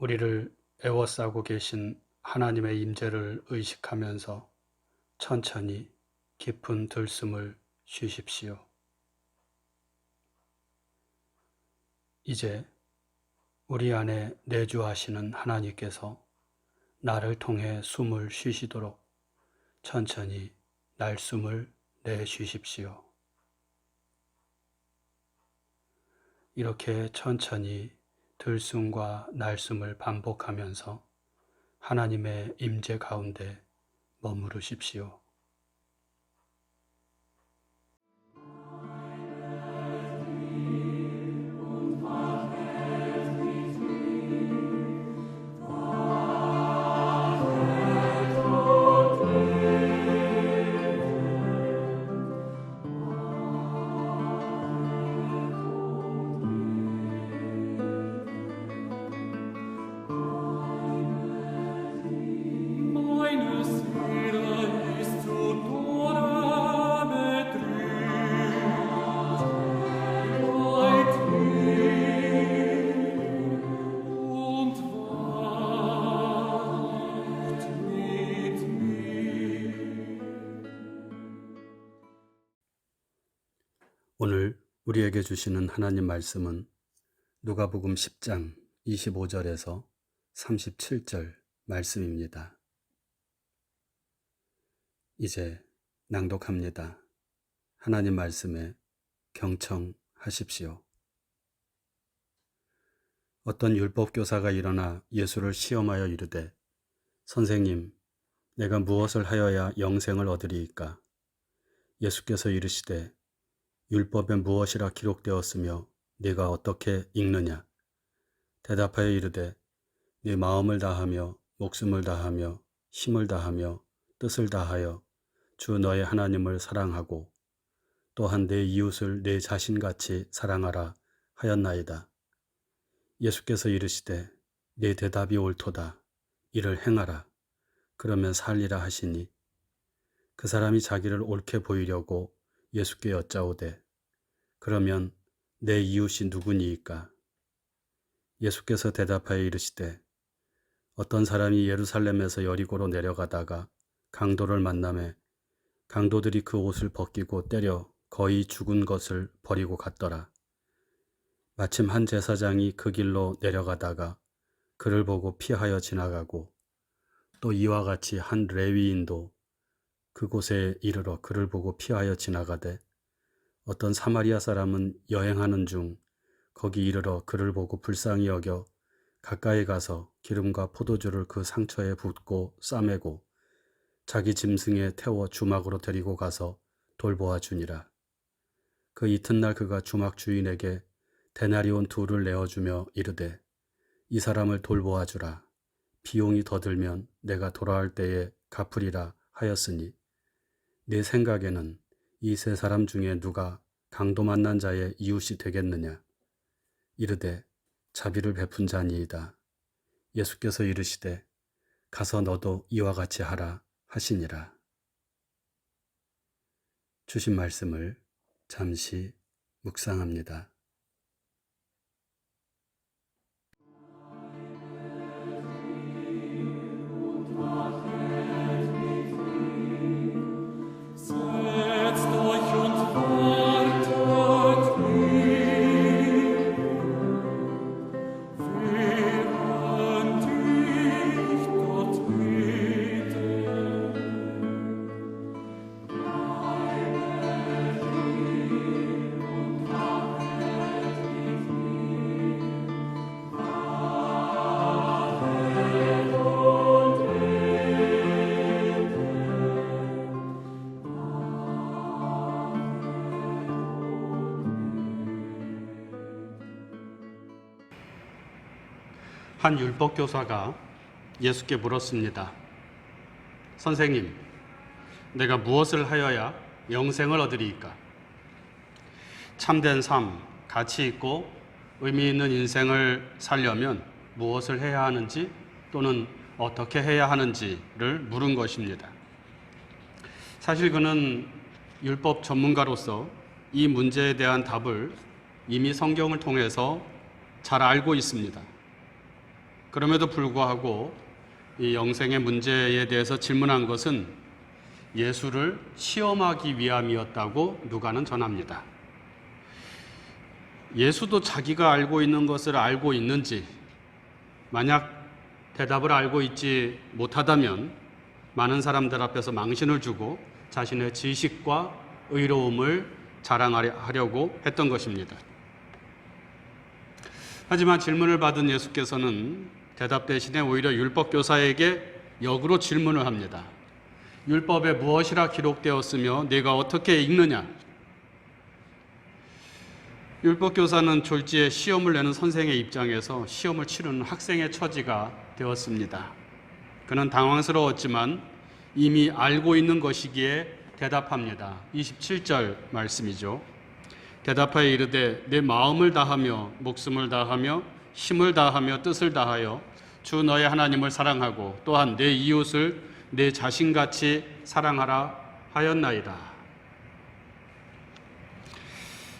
우리를 에워싸고 계신 하나님의 임재를 의식하면서 천천히 깊은 들숨을 쉬십시오. 이제 우리 안에 내주하시는 하나님께서 나를 통해 숨을 쉬시도록 천천히 날숨을 내쉬십시오. 이렇게 천천히 들숨과 날숨을 반복하면서 하나님의 임재 가운데 머무르십시오. 오늘 우리에게 주시는 하나님 말씀은 누가복음 10장 25절에서 37절 말씀입니다. 이제 낭독합니다. 하나님 말씀에 경청하십시오. 어떤 율법교사가 일어나 예수를 시험하여 이르되, 선생님, 내가 무엇을 하여야 영생을 얻으리이까? 예수께서 이르시되, 율법에 무엇이라 기록되었으며 네가 어떻게 읽느냐? 대답하여 이르되, 네 마음을 다하며 목숨을 다하며 힘을 다하며 뜻을 다하여 주 너의 하나님을 사랑하고 또한 내 이웃을 내 자신같이 사랑하라 하였나이다. 예수께서 이르시되, 네 대답이 옳도다. 이를 행하라. 그러면 살리라 하시니, 그 사람이 자기를 옳게 보이려고 예수께 여짜오되, 그러면 내 이웃이 누구니이까? 예수께서 대답하여 이르시되, 어떤 사람이 예루살렘에서 여리고로 내려가다가 강도를 만나매 강도들이 그 옷을 벗기고 때려 거의 죽은 것을 버리고 갔더라. 마침 한 제사장이 그 길로 내려가다가 그를 보고 피하여 지나가고, 또 이와 같이 한 레위인도 그곳에 이르러 그를 보고 피하여 지나가되, 어떤 사마리아 사람은 여행하는 중 거기 이르러 그를 보고 불쌍히 여겨 가까이 가서 기름과 포도주를 그 상처에 붓고 싸매고 자기 짐승에 태워 주막으로 데리고 가서 돌보아 주니라. 그 이튿날 그가 주막 주인에게 데나리온 2를 내어주며 이르되, 이 사람을 돌보아 주라. 비용이 더 들면 내가 돌아올 때에 갚으리라 하였으니, 네 생각에는 이 세 사람 중에 누가 강도 만난 자의 이웃이 되겠느냐? 이르되, 자비를 베푼 자니이다. 예수께서 이르시되, 가서 너도 이와 같이 하라 하시니라. 주신 말씀을 잠시 묵상합니다. 한 율법교사가 예수께 물었습니다. 선생님, 내가 무엇을 하여야 영생을 얻으리이까? 참된 삶, 가치 있고 의미 있는 인생을 살려면 무엇을 해야 하는지 또는 어떻게 해야 하는지를 물은 것입니다. 사실 그는 율법 전문가로서 이 문제에 대한 답을 이미 성경을 통해서 잘 알고 있습니다. 그럼에도 불구하고 이 영생의 문제에 대해서 질문한 것은 예수를 시험하기 위함이었다고 누가는 전합니다. 예수도 자기가 알고 있는 것을 알고 있는지, 만약 대답을 알고 있지 못하다면 많은 사람들 앞에서 망신을 주고 자신의 지식과 의로움을 자랑하려고 했던 것입니다. 하지만 질문을 받은 예수께서는 대답 대신에 오히려 율법교사에게 역으로 질문을 합니다. 율법에 무엇이라 기록되었으며 네가 어떻게 읽느냐? 율법교사는 졸지에 시험을 내는 선생의 입장에서 시험을 치르는 학생의 처지가 되었습니다. 그는 당황스러웠지만 이미 알고 있는 것이기에 대답합니다. 27절 말씀이죠. 대답하여 이르되 내 마음을 다하며 목숨을 다하며 힘을 다하며 뜻을 다하여 주 너의 하나님을 사랑하고 또한 내 이웃을 내 자신같이 사랑하라 하였나이다.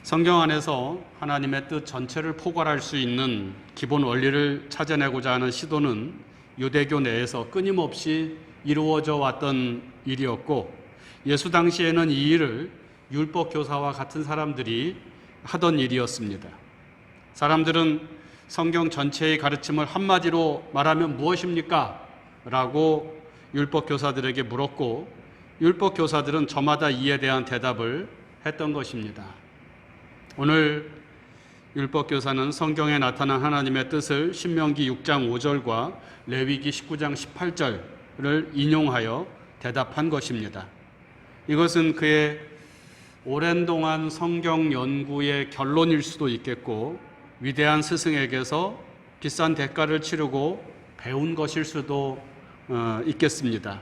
성경 안에서 하나님의 뜻 전체를 포괄할 수 있는 기본 원리를 찾아내고자 하는 시도는 유대교 내에서 끊임없이 이루어져 왔던 일이었고, 예수 당시에는 이 일을 율법 교사와 같은 사람들이 하던 일이었습니다. 사람들은 성경 전체의 가르침을 한마디로 말하면 무엇입니까? 라고 율법 교사들에게 물었고, 율법 교사들은 저마다 이에 대한 대답을 했던 것입니다. 오늘 율법 교사는 성경에 나타난 하나님의 뜻을 신명기 6장 5절과 레위기 19장 18절을 인용하여 대답한 것입니다. 이것은 그의 오랜 동안 성경 연구의 결론일 수도 있겠고, 위대한 스승에게서 비싼 대가를 치르고 배운 것일 수도 있겠습니다.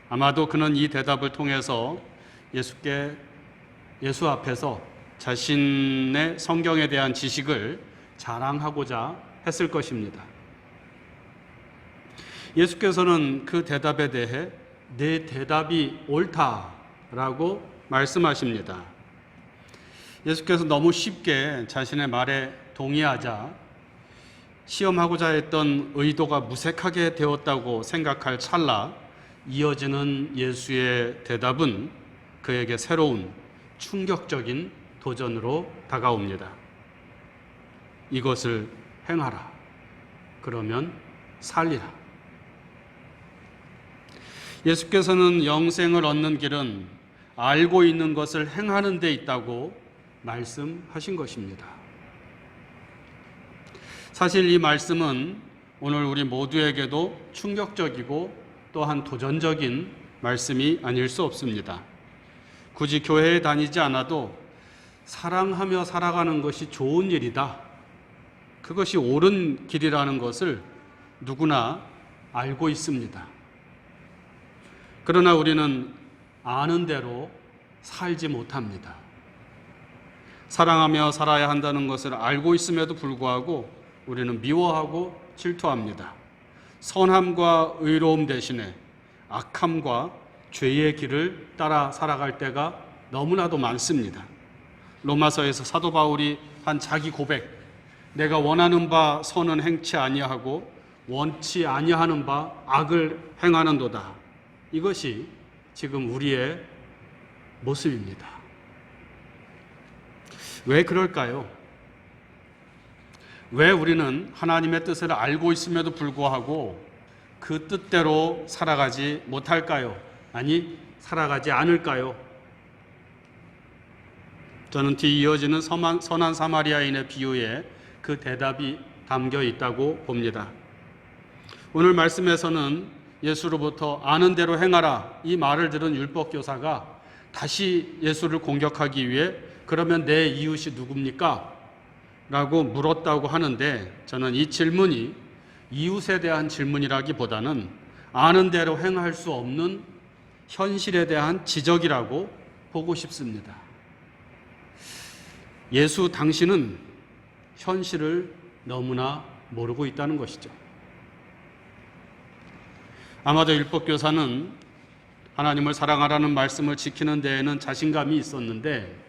아마도 그는 이 대답을 통해서 예수 앞에서 자신의 성경에 대한 지식을 자랑하고자 했을 것입니다. 예수께서는 그 대답에 대해 내 대답이 옳다라고 말씀하십니다. 예수께서 너무 쉽게 자신의 말에 동의하자 시험하고자 했던 의도가 무색하게 되었다고 생각할 찰나 이어지는 예수의 대답은 그에게 새로운 충격적인 도전으로 다가옵니다. 이것을 행하라. 그러면 살리라. 예수께서는 영생을 얻는 길은 알고 있는 것을 행하는 데 있다고 말씀하신 것입니다. 사실 이 말씀은 오늘 우리 모두에게도 충격적이고 또한 도전적인 말씀이 아닐 수 없습니다. 굳이 교회에 다니지 않아도 사랑하며 살아가는 것이 좋은 일이다. 그것이 옳은 길이라는 것을 누구나 알고 있습니다. 그러나 우리는 아는 대로 살지 못합니다. 사랑하며 살아야 한다는 것을 알고 있음에도 불구하고 우리는 미워하고 질투합니다. 선함과 의로움 대신에 악함과 죄의 길을 따라 살아갈 때가 너무나도 많습니다. 로마서에서 사도 바울이 한 자기 고백, 내가 원하는 바 선은 행치 아니하고 원치 아니하는 바 악을 행하는도다. 이것이 지금 우리의 모습입니다. 왜 그럴까요? 왜 우리는 하나님의 뜻을 알고 있음에도 불구하고 그 뜻대로 살아가지 못할까요? 아니, 살아가지 않을까요? 저는 뒤 이어지는 선한 사마리아인의 비유에 그 대답이 담겨 있다고 봅니다. 오늘 말씀에서는 예수로부터 아는 대로 행하라 이 말을 들은 율법교사가 다시 예수를 공격하기 위해 그러면 내 이웃이 누굽니까? 라고 물었다고 하는데, 저는 이 질문이 이웃에 대한 질문이라기보다는 아는 대로 행할 수 없는 현실에 대한 지적이라고 보고 싶습니다. 예수 당신은 현실을 너무나 모르고 있다는 것이죠. 아마도 율법교사는 하나님을 사랑하라는 말씀을 지키는 데에는 자신감이 있었는데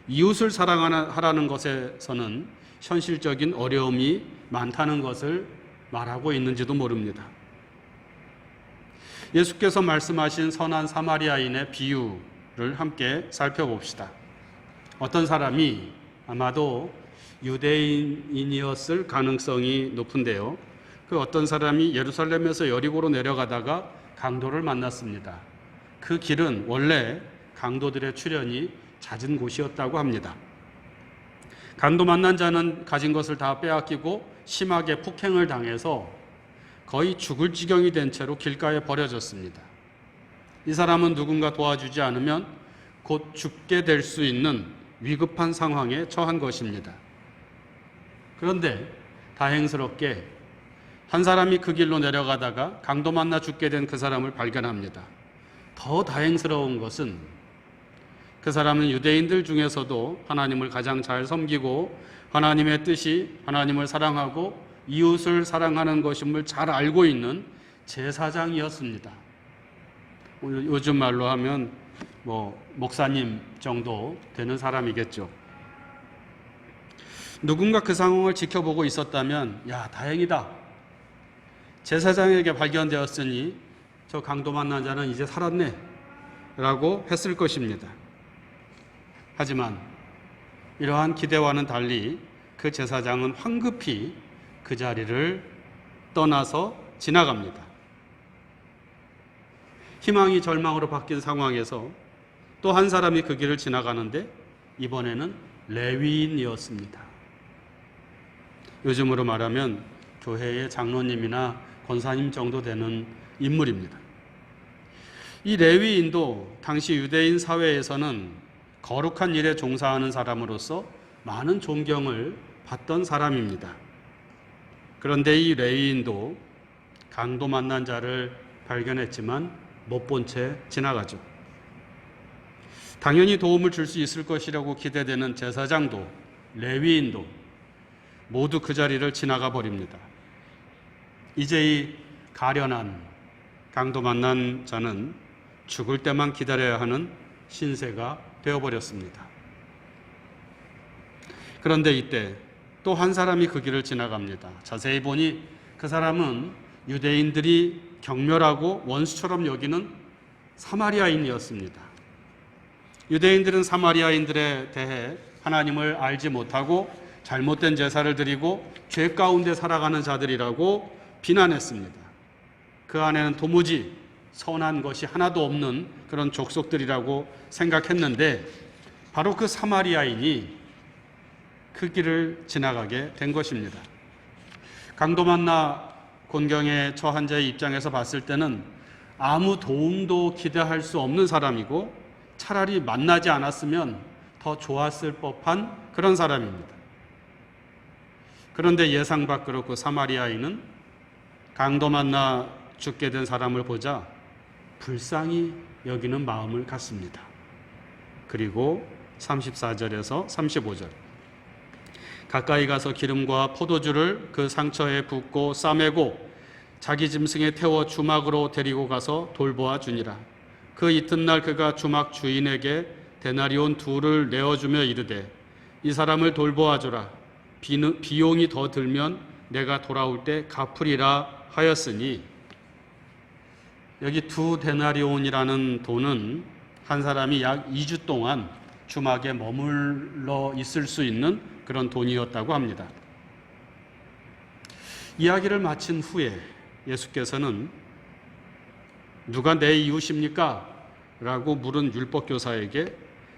이웃을 사랑하라는 것에서는 현실적인 어려움이 많다는 것을 말하고 있는지도 모릅니다. 예수께서 말씀하신 선한 사마리아인의 비유를 함께 살펴봅시다. 어떤 사람이 아마도 유대인이었을 가능성이 높은데요. 그 어떤 사람이 예루살렘에서 여리고로 내려가다가 강도를 만났습니다. 그 길은 원래 강도들의 출현이 잦은 곳이었다고 합니다. 강도 만난 자는 가진 것을 다 빼앗기고 심하게 폭행을 당해서 거의 죽을 지경이 된 채로 길가에 버려졌습니다. 이 사람은 누군가 도와주지 않으면 곧 죽게 될 수 있는 위급한 상황에 처한 것입니다. 그런데 다행스럽게 한 사람이 그 길로 내려가다가 강도 만나 죽게 된 그 사람을 발견합니다. 더 다행스러운 것은 그 사람은 유대인들 중에서도 하나님을 가장 잘 섬기고 하나님의 뜻이 하나님을 사랑하고 이웃을 사랑하는 것임을 잘 알고 있는 제사장이었습니다. 요즘 말로 하면 목사님 정도 되는 사람이겠죠. 누군가 그 상황을 지켜보고 있었다면 야, 다행이다. 제사장에게 발견되었으니 저 강도 만난 자는 이제 살았네 라고 했을 것입니다. 하지만 이러한 기대와는 달리 그 제사장은 황급히 그 자리를 떠나서 지나갑니다. 희망이 절망으로 바뀐 상황에서 또 한 사람이 그 길을 지나가는데 이번에는 레위인이었습니다. 요즘으로 말하면 교회의 장로님이나 권사님 정도 되는 인물입니다. 이 레위인도 당시 유대인 사회에서는 거룩한 일에 종사하는 사람으로서 많은 존경을 받던 사람입니다. 그런데 이 레위인도 강도 만난 자를 발견했지만 못 본 채 지나가죠. 당연히 도움을 줄 수 있을 것이라고 기대되는 제사장도 레위인도 모두 그 자리를 지나가 버립니다. 이제 이 가련한 강도 만난 자는 죽을 때만 기다려야 하는 신세가 되어버렸습니다. 그런데 이때 또 한 사람이 그 길을 지나갑니다. 자세히 보니 그 사람은 유대인들이 경멸하고 원수처럼 여기는 사마리아인이었습니다. 유대인들은 사마리아인들에 대해 하나님을 알지 못하고 잘못된 제사를 드리고 죄 가운데 살아가는 자들이라고 비난했습니다. 그 안에는 도무지 선한 것이 하나도 없는 그런 족속들이라고 생각했는데 바로 그 사마리아인이 그 길을 지나가게 된 것입니다. 강도 만나 곤경에 처한 자의 입장에서 봤을 때는 아무 도움도 기대할 수 없는 사람이고 차라리 만나지 않았으면 더 좋았을 법한 그런 사람입니다. 그런데 예상 밖으로 그 사마리아인은 강도 만나 죽게 된 사람을 보자 불쌍히 여기는 마음을 갖습니다. 그리고 34절에서 35절 가까이 가서 기름과 포도주를 그 상처에 붓고 싸매고 자기 짐승에 태워 주막으로 데리고 가서 돌보아 주니라. 그 이튿날 그가 주막 주인에게 데나리온 2를 내어주며 이르되 이 사람을 돌보아 주라. 비용이 더 들면 내가 돌아올 때 갚으리라 하였으니, 여기 2 데나리온이라는 돈은 한 사람이 약 2주 동안 주막에 머물러 있을 수 있는 그런 돈이었다고 합니다. 이야기를 마친 후에 예수께서는 누가 내 이웃입니까? 라고 물은 율법교사에게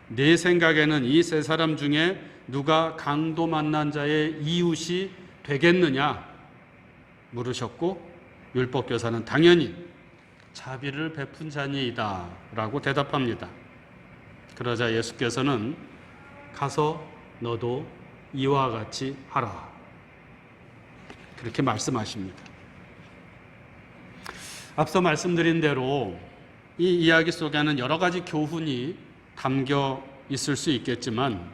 내 생각에는 이 세 사람 중에 누가 강도 만난 자의 이웃이 되겠느냐 물으셨고, 율법교사는 당연히 자비를 베푼 자니이다 라고 대답합니다. 그러자 예수께서는 가서 너도 이와 같이 하라 그렇게 말씀하십니다. 앞서 말씀드린 대로 이 이야기 속에는 여러 가지 교훈이 담겨 있을 수 있겠지만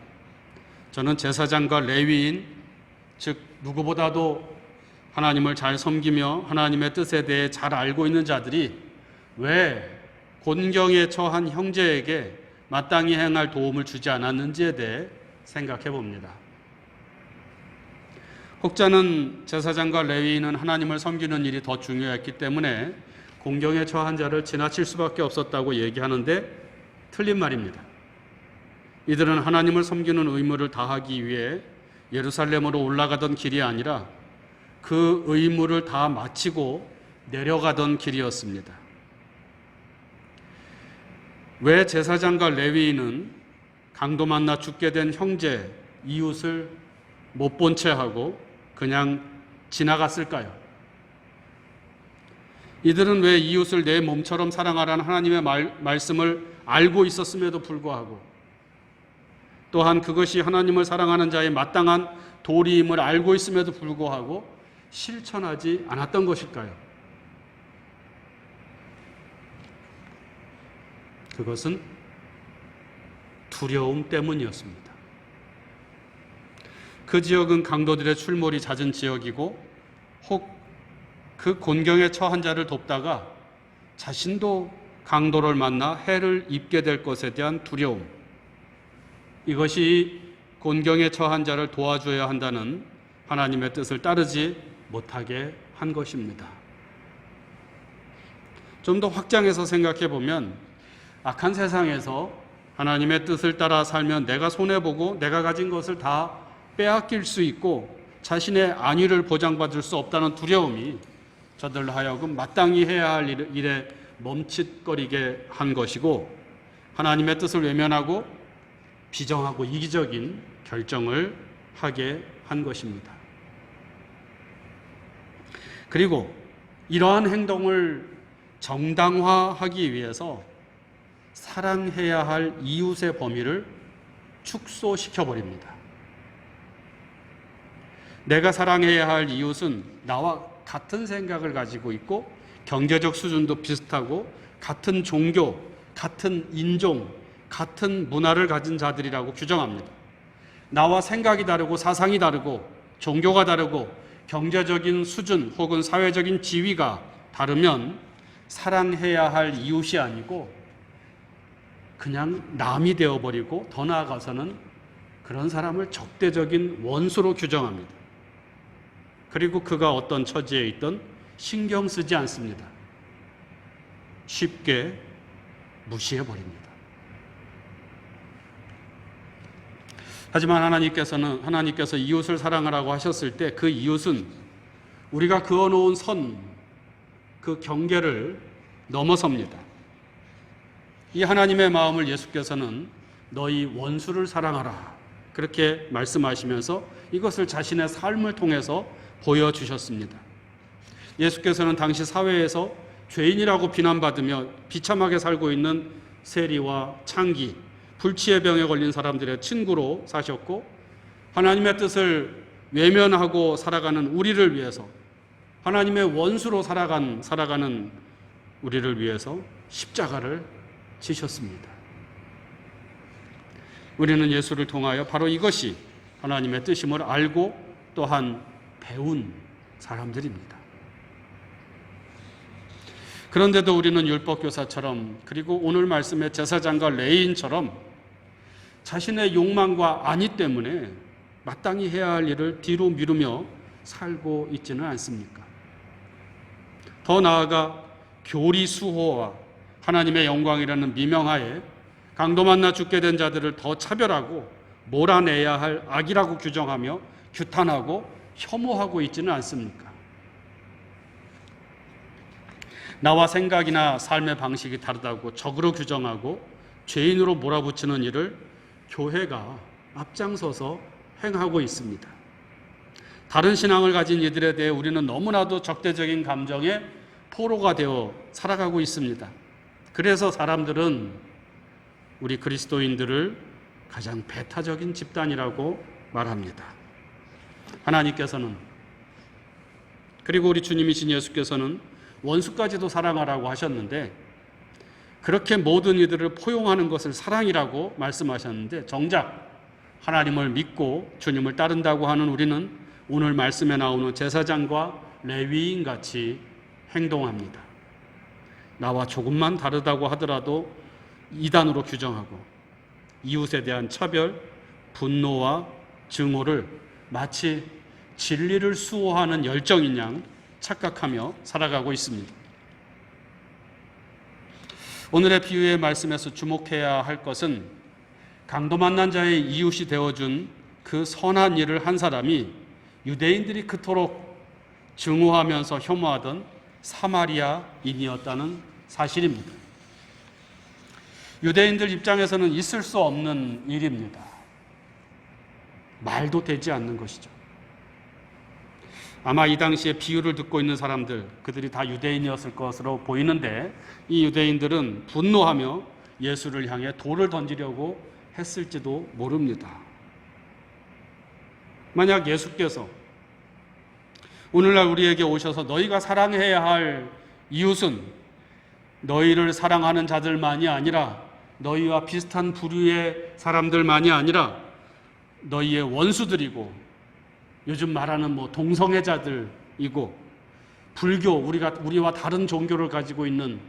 저는 제사장과 레위인, 즉 누구보다도 하나님을 잘 섬기며 하나님의 뜻에 대해 잘 알고 있는 자들이 왜 곤경에 처한 형제에게 마땅히 행할 도움을 주지 않았는지에 대해 생각해 봅니다. 혹자는 제사장과 레위인은 하나님을 섬기는 일이 더 중요했기 때문에 공경에 처한 자를 지나칠 수밖에 없었다고 얘기하는데 틀린 말입니다. 이들은 하나님을 섬기는 의무를 다하기 위해 예루살렘으로 올라가던 길이 아니라 그 의무를 다 마치고 내려가던 길이었습니다. 왜 제사장과 레위인은 강도 만나 죽게 된 형제, 이웃을 못 본 채 하고 그냥 지나갔을까요? 이들은 왜 이웃을 내 몸처럼 사랑하라는 하나님의 말씀을 알고 있었음에도 불구하고 또한 그것이 하나님을 사랑하는 자의 마땅한 도리임을 알고 있음에도 불구하고 실천하지 않았던 것일까요? 그것은 두려움 때문이었습니다. 그 지역은 강도들의 출몰이 잦은 지역이고 혹 그 곤경에 처한 자를 돕다가 자신도 강도를 만나 해를 입게 될 것에 대한 두려움, 이것이 곤경에 처한 자를 도와줘야 한다는 하나님의 뜻을 따르지 못하게 한 것입니다. 좀 더 확장해서 생각해 보면 악한 세상에서 하나님의 뜻을 따라 살면 내가 손해보고 내가 가진 것을 다 빼앗길 수 있고 자신의 안위를 보장받을 수 없다는 두려움이 저들로 하여금 마땅히 해야 할 일에 멈칫거리게 한 것이고 하나님의 뜻을 외면하고 비정하고 이기적인 결정을 하게 한 것입니다. 그리고 이러한 행동을 정당화하기 위해서 사랑해야 할 이웃의 범위를 축소시켜버립니다. 내가 사랑해야 할 이웃은 나와 같은 생각을 가지고 있고 경제적 수준도 비슷하고 같은 종교, 같은 인종, 같은 문화를 가진 자들이라고 규정합니다. 나와 생각이 다르고 사상이 다르고 종교가 다르고 경제적인 수준 혹은 사회적인 지위가 다르면 사랑해야 할 이웃이 아니고 그냥 남이 되어버리고 더 나아가서는 그런 사람을 적대적인 원수로 규정합니다. 그리고 그가 어떤 처지에 있든 신경 쓰지 않습니다. 쉽게 무시해버립니다. 하지만 하나님께서 이웃을 사랑하라고 하셨을 때 그 이웃은 우리가 그어놓은 선, 그 경계를 넘어섭니다. 이 하나님의 마음을 예수께서는 너희 원수를 사랑하라 그렇게 말씀하시면서 이것을 자신의 삶을 통해서 보여주셨습니다. 예수께서는 당시 사회에서 죄인이라고 비난받으며 비참하게 살고 있는 세리와 창기, 불치의 병에 걸린 사람들의 친구로 사셨고 하나님의 뜻을 외면하고 살아가는 우리를 위해서 하나님의 원수로 살아가는 우리를 위해서 십자가를 지셨습니다. 우리는 예수를 통하여 바로 이것이 하나님의 뜻임을 알고 또한 배운 사람들입니다. 그런데도 우리는 율법교사처럼 그리고 오늘 말씀의 제사장과 레위인처럼 자신의 욕망과 안위 때문에 마땅히 해야 할 일을 뒤로 미루며 살고 있지는 않습니까? 더 나아가 교리수호와 하나님의 영광이라는 미명하에 강도 만나 죽게 된 자들을 더 차별하고 몰아내야 할 악이라고 규정하며 규탄하고 혐오하고 있지는 않습니까? 나와 생각이나 삶의 방식이 다르다고 적으로 규정하고 죄인으로 몰아붙이는 일을 교회가 앞장서서 행하고 있습니다. 다른 신앙을 가진 이들에 대해 우리는 너무나도 적대적인 감정에 포로가 되어 살아가고 있습니다. 그래서 사람들은 우리 그리스도인들을 가장 배타적인 집단이라고 말합니다. 하나님께서는 그리고 우리 주님이신 예수께서는 원수까지도 사랑하라고 하셨는데 그렇게 모든 이들을 포용하는 것을 사랑이라고 말씀하셨는데 정작 하나님을 믿고 주님을 따른다고 하는 우리는 오늘 말씀에 나오는 제사장과 레위인 같이 행동합니다. 나와 조금만 다르다고 하더라도 이단으로 규정하고 이웃에 대한 차별, 분노와 증오를 마치 진리를 수호하는 열정인 양 착각하며 살아가고 있습니다. 오늘의 비유의 말씀에서 주목해야 할 것은 강도 만난 자의 이웃이 되어준 그 선한 일을 한 사람이 유대인들이 그토록 증오하면서 혐오하던 사마리아인이었다는 사실입니다. 유대인들 입장에서는 있을 수 없는 일입니다. 말도 되지 않는 것이죠. 아마 이 당시에 비유를 듣고 있는 사람들, 그들이 다 유대인이었을 것으로 보이는데 이 유대인들은 분노하며 예수를 향해 돌을 던지려고 했을지도 모릅니다. 만약 예수께서 오늘날 우리에게 오셔서 너희가 사랑해야 할 이웃은 너희를 사랑하는 자들만이 아니라 너희와 비슷한 부류의 사람들만이 아니라 너희의 원수들이고 요즘 말하는 동성애자들이고 불교, 우리와 다른 종교를 가지고 있는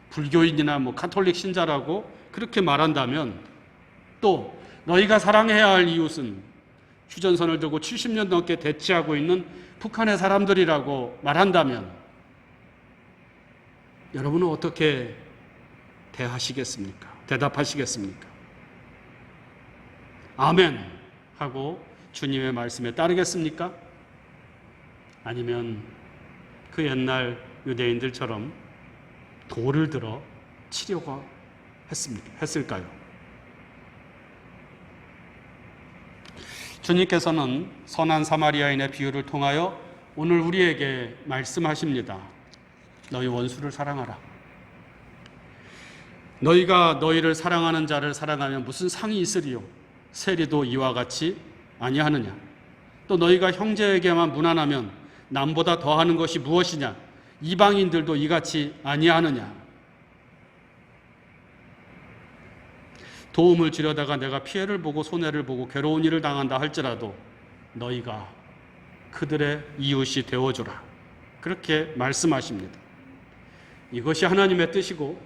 불교인이나 카톨릭 신자라고 그렇게 말한다면, 또 너희가 사랑해야 할 이웃은 휴전선을 들고 70년 넘게 대치하고 있는 북한의 사람들이라고 말한다면 여러분은 어떻게 대답하시겠습니까? 아멘 하고 주님의 말씀에 따르겠습니까? 아니면 그 옛날 유대인들처럼 돌을 들어 치려고 했을까요? 주님께서는 선한 사마리아인의 비유를 통하여 오늘 우리에게 말씀하십니다. 너희 원수를 사랑하라. 너희가 너희를 사랑하는 자를 사랑하면 무슨 상이 있으리요? 세리도 이와 같이 아니하느냐? 또 너희가 형제에게만 무난하면 남보다 더하는 것이 무엇이냐? 이방인들도 이같이 아니하느냐? 도움을 주려다가 내가 피해를 보고 손해를 보고 괴로운 일을 당한다 할지라도 너희가 그들의 이웃이 되어주라. 그렇게 말씀하십니다. 이것이 하나님의 뜻이고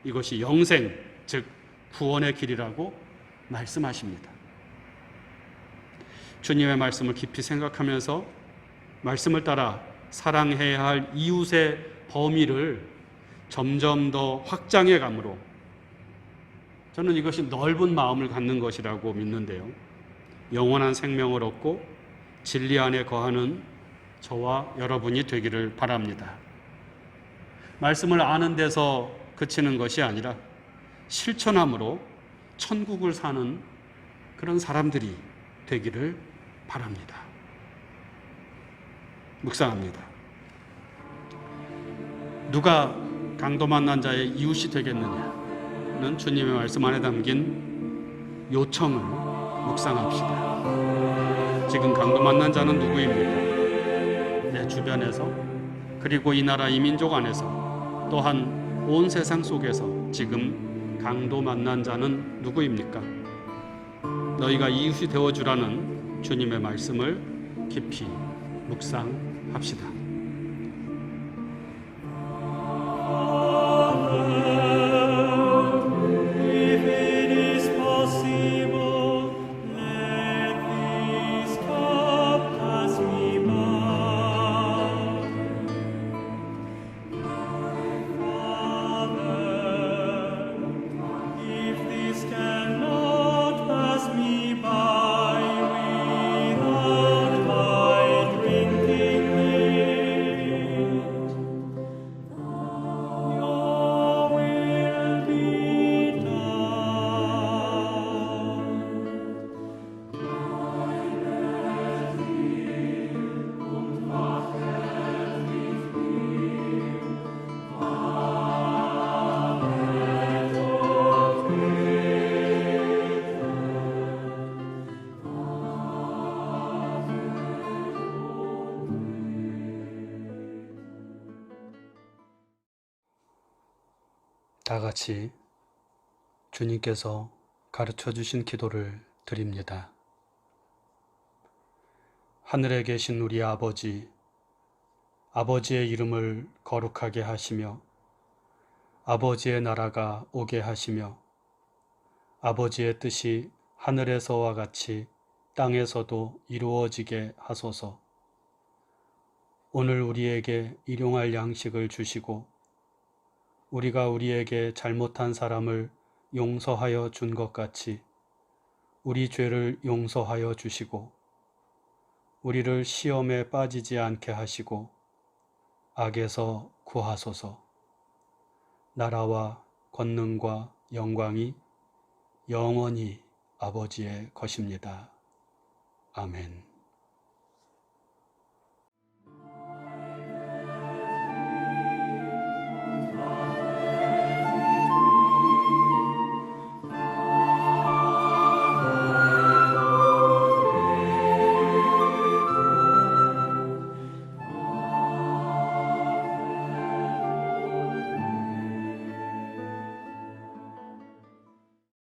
이것이 영생, 즉 구원의 길이라고 말씀하십니다. 주님의 말씀을 깊이 생각하면서 말씀을 따라 사랑해야 할 이웃의 범위를 점점 더 확장해 감으로 저는 이것이 넓은 마음을 갖는 것이라고 믿는데요. 영원한 생명을 얻고 진리 안에 거하는 저와 여러분이 되기를 바랍니다. 말씀을 아는 데서 그치는 것이 아니라 실천함으로 천국을 사는 그런 사람들이 되기를 바랍니다. 묵상합니다. 누가 강도 만난 자의 이웃이 되겠느냐는 주님의 말씀 안에 담긴 요청을 묵상합시다. 지금 강도 만난 자는 누구입니까? 내 주변에서, 그리고 이 나라 이 민족 안에서, 또한 온 세상 속에서 지금 강도 만난 자는 누구입니까? 너희가 이웃이 되어주라는 주님의 말씀을 깊이 묵상합시다. 다 같이 주님께서 가르쳐 주신 기도를 드립니다. 하늘에 계신 우리 아버지, 아버지의 이름을 거룩하게 하시며 아버지의 나라가 오게 하시며 아버지의 뜻이 하늘에서와 같이 땅에서도 이루어지게 하소서. 오늘 우리에게 일용할 양식을 주시고 우리가 우리에게 잘못한 사람을 용서하여 준 것 같이 우리 죄를 용서하여 주시고 우리를 시험에 빠지지 않게 하시고 악에서 구하소서. 나라와 권능과 영광이 영원히 아버지의 것입니다. 아멘.